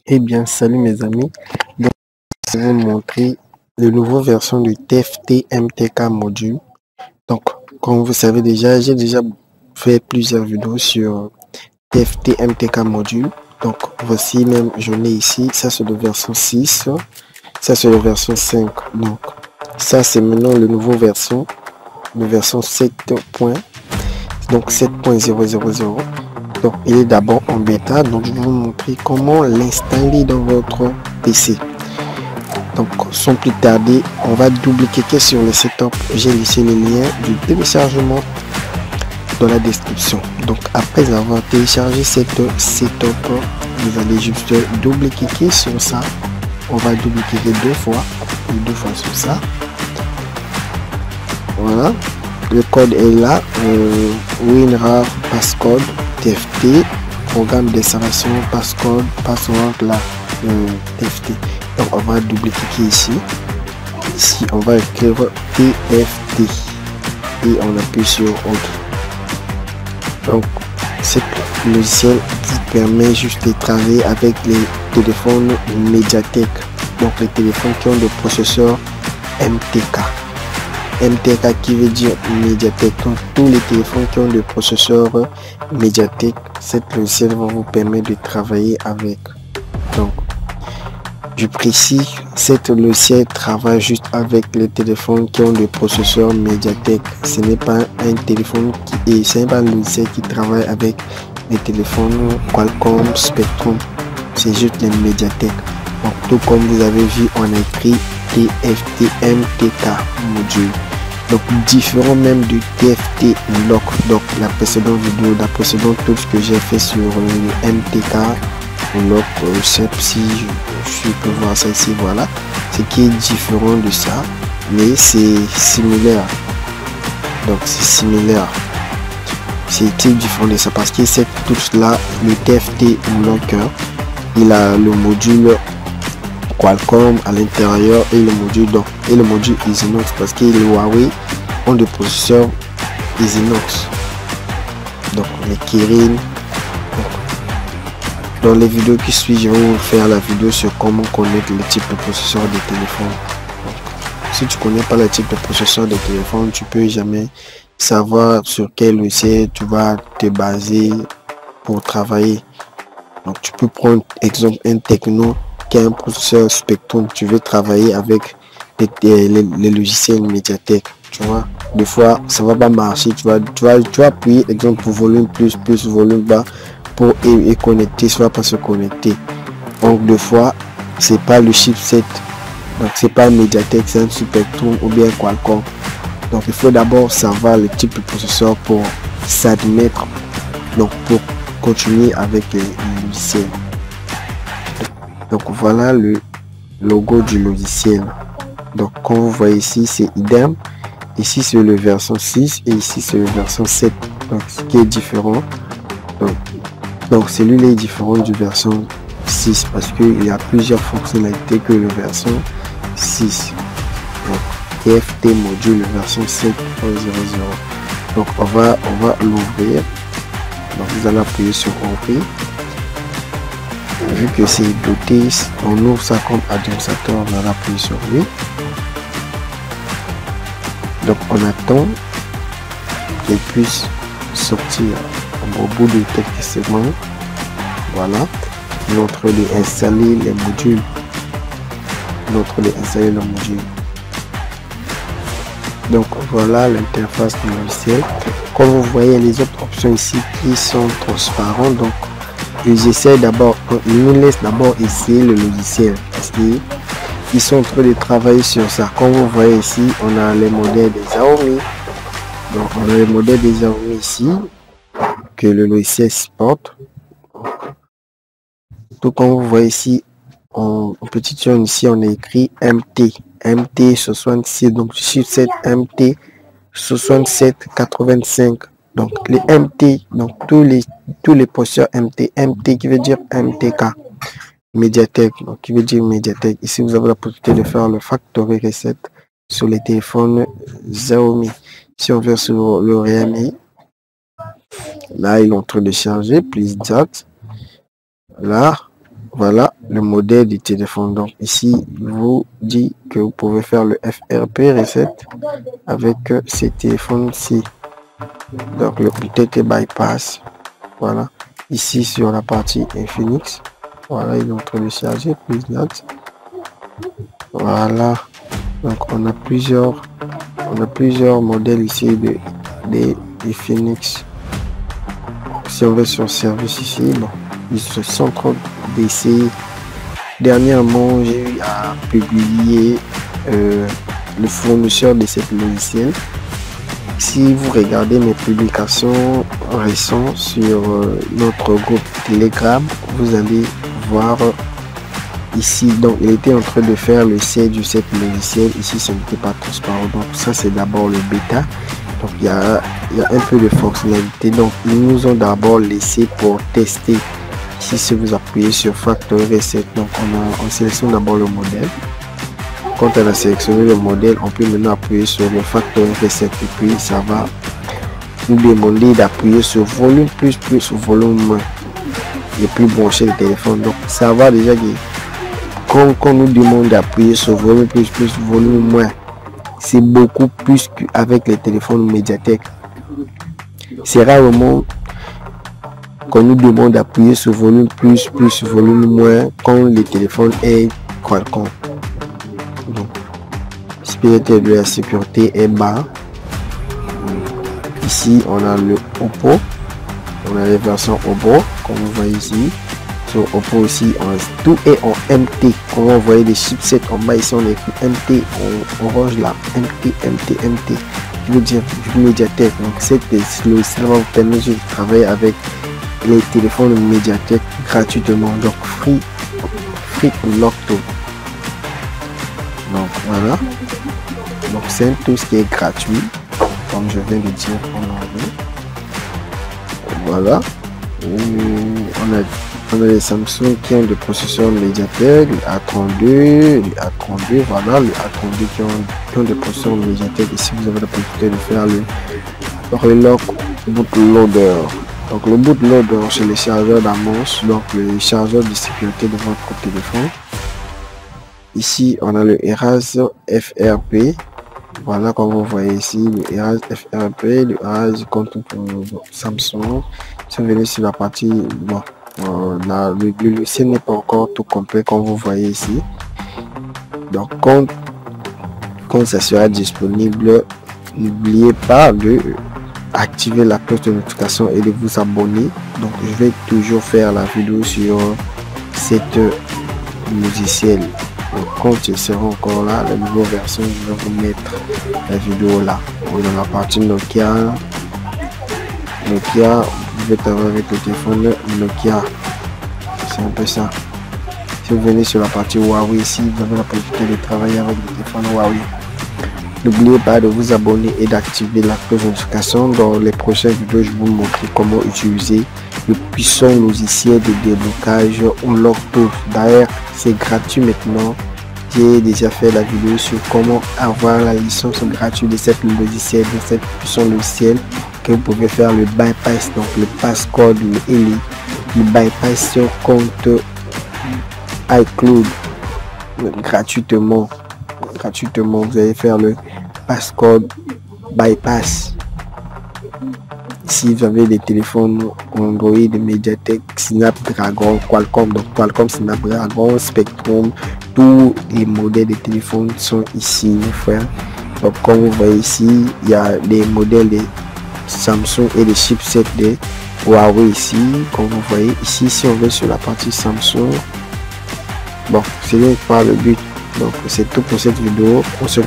Eh bien, salut mes amis. Donc, je vais vous montrer la nouvelle version du TFT MTK module. Donc, comme vous savez déjà, j'ai déjà fait plusieurs vidéos sur TFT MTK module. Donc, voici même, je l'ai ici. Ça, c'est la version 6. Ça, c'est la version 5. Donc, ça, c'est maintenant la nouvelle version. La version 7. Donc, 7.000. Donc, il est d'abord en bêta, donc je vais vous montrer comment l'installer dans votre PC. Donc, sans plus tarder, on va double-cliquer sur le setup. J'ai laissé le lien du téléchargement dans la description. Donc, après avoir téléchargé cette setup, vous allez juste double-cliquer sur ça. On va double-cliquer deux fois sur ça. Voilà, le code est là. WinRAR passcode TFT, programme d'installation passcode, password là, TFT. Donc on va double-cliquer ici. Ici on va écrire TFT et on appuie sur autre. Donc c'est le logiciel qui permet juste de travailler avec les téléphones Mediatek. Donc les téléphones qui ont des processeurs MTK. MTK qui veut dire Mediatek. Donc tous les téléphones qui ont des processeurs Mediatek, cette logiciel va vous permettre de travailler avec. Donc je précise, cette logiciel travaille juste avec les téléphones qui ont des processeurs Mediatek. Ce n'est pas un téléphone ce n'est pas un logiciel qui travaille avec les téléphones Qualcomm, Spectrum. C'est juste les Mediatek. Donc tout comme vous avez vu, on a écrit TFT MTK module. Donc différent même du TFT lock. Donc la précédente vidéo, la précédente tout ce que j'ai fait sur le MTK lock, si je peux voir ça ici, voilà, ce qui est différent de ça, mais c'est similaire. Donc c'est similaire, c'est différent de ça parce que cette touche là, le TFT locker, il a le module Qualcomm à l'intérieur et le module Exynos parce que les Huawei ont des processeurs Exynos, donc les Kirin. Dans les vidéos qui suivent, je vais vous faire la vidéo sur comment connaître le type de processeur de téléphone. Donc, si tu connais pas le type de processeur de téléphone, tu peux jamais savoir sur quel logiciel tu vas te baser pour travailler. Donc tu peux prendre exemple un Techno qui a un processeur Spectrum, tu veux travailler avec les logiciels Mediatek, tu vois. Des fois ça va pas marcher, tu vas appuyer exemple pour volume plus volume bas pour et connecter, soit pas se connecter. Donc deux fois c'est pas le chipset, donc c'est pas Mediatek, c'est un Spectrum ou bien Qualcomm. Donc il faut d'abord savoir le type de processeur pour s'admettre, donc pour continuer avec les logiciels. Donc voilà le logo du logiciel. Donc comme vous voyez ici, c'est idem. Ici c'est le version 6 et ici c'est le version 7. Donc ce qui est différent. Donc celui-là est différent du version 6 parce qu'il y a plusieurs fonctionnalités que le version 6. Donc TFT module version 7.00. Donc on va l'ouvrir. Donc vous allez appuyer sur ouvrir. Vu que c'est doté, on ouvre ça comme administrateur, on va appuyer sur lui. Donc on attend qu'il puisse sortir au bout de quelques secondes. Voilà, notre les installer les modules. Donc voilà l'interface du logiciel. Comme vous voyez les autres options ici qui sont transparentes. Donc j'essaie d'abord, il nous laisse d'abord essayer le logiciel parce qu'ils sont en train de travailler sur ça. Comme vous voyez ici, on a les modèles des Xiaomi. Donc on a les modèles des Xiaomi ici que le logiciel supporte. Tout comme vous voyez ici, en petite zone ici, on a écrit MT66. Donc sur cette MT 6785. Donc les MT, donc tous les processeurs MT qui veut dire MTK Mediatek, donc qui veut dire Mediatek. Ici vous avez la possibilité de faire le factory reset sur les téléphones Xiaomi. Si on vient sur le Realme, là il est en train de charger, please that. Là voilà le modèle du téléphone. Donc ici, il vous dit que vous pouvez faire le FRP reset avec ces téléphones-ci. Donc le TT bypass. Voilà. Ici sur la partie Infinix. Voilà, il est en train de charger. Please note. Voilà. Donc on a plusieurs modèles ici de Infinix. Si on va sur service ici, bon, ils se sont en train d'essayer. Dernièrement, j'ai eu à publier le fournisseur de cette logiciel. Si vous regardez mes publications récentes sur notre groupe Telegram, vous allez voir ici. Donc il était en train de faire le C du cette logiciel. Ici ce n'était pas transparent, donc ça c'est d'abord le bêta. Donc il y a un peu de fonctionnalité. Donc ils nous ont d'abord laissé pour tester. Ici si vous appuyez sur Factory Reset, donc on sélectionne d'abord le modèle. Quand on a sélectionné le modèle, on peut maintenant appuyer sur le Factory Reset et puis ça va nous demander d'appuyer sur volume plus ou volume moins et puis brancher le téléphone. Donc ça va déjà dire quand on nous demande d'appuyer sur volume plus volume moins, c'est beaucoup plus qu'avec les téléphones Mediatek. C'est rarement qu'on nous demande d'appuyer sur volume plus volume moins quand le téléphone est Qualcomm. Donc sécurité de la sécurité est bas. Ici on a le Oppo, on a les versions Oppo comme vous voyez ici. Sur Oppo aussi, tout est en MT. On va envoyer des chipsets en bas ici, on a écrit MT en orange là, MT. Je veux dire du Mediatek. Donc cette logiciel va vous permettre de travailler avec les téléphones Mediatek gratuitement. Donc free Lockto. Donc voilà. Donc c'est tout ce qui est gratuit, comme je viens de dire en anglais. Voilà. On a les Samsung qui ont des processeurs Mediatek, le A32, voilà, le A32 qui ont des processeurs Mediatek. Ici vous avez la possibilité de faire le Relock Bootloader. Donc le bootloader c'est le chargeur d'annonce, donc le chargeur de sécurité de votre téléphone. Ici on a le Erase FRP. Voilà, comme vous voyez ici, le Erase FRP, le Erase contre Samsung. Si vous venez sur la partie, bon, le logiciel n'est pas encore tout complet, comme vous voyez ici. Donc, quand ça sera disponible, n'oubliez pas de activer la cloche de notification et de vous abonner. Donc, je vais toujours faire la vidéo sur cette logiciel. Donc, quand je serai encore là, la nouvelle version, je vais vous mettre la vidéo là. On a la partie Nokia, vous pouvez travailler avec le téléphone Nokia. C'est un peu ça. Si vous venez sur la partie Huawei ici, vous avez la possibilité de travailler avec le téléphone Huawei. N'oubliez pas de vous abonner et d'activer la cloche de notification. Dans les prochaines vidéos, je vais vous montrer comment utiliser le puissant logiciel de déblocage Lockto. D'ailleurs, c'est gratuit maintenant. J'ai déjà fait la vidéo sur comment avoir la licence gratuite de cette logiciel, de cette puissant logiciel, que vous pouvez faire le bypass, donc le passcode et le bypass sur compte iCloud gratuitement. Vous allez faire le passcode bypass. Si vous avez des téléphones Android, Mediatek, Snapdragon, Qualcomm, donc Qualcomm, Snapdragon, Spectrum, tous les modèles de téléphones sont ici, mes frères. Donc comme vous voyez ici, il y a des modèles de Samsung et des chipsets de Huawei ici. Comme vous voyez ici, si on veut sur la partie Samsung, bon, ce n'est pas le but. Donc c'est tout pour cette vidéo. On se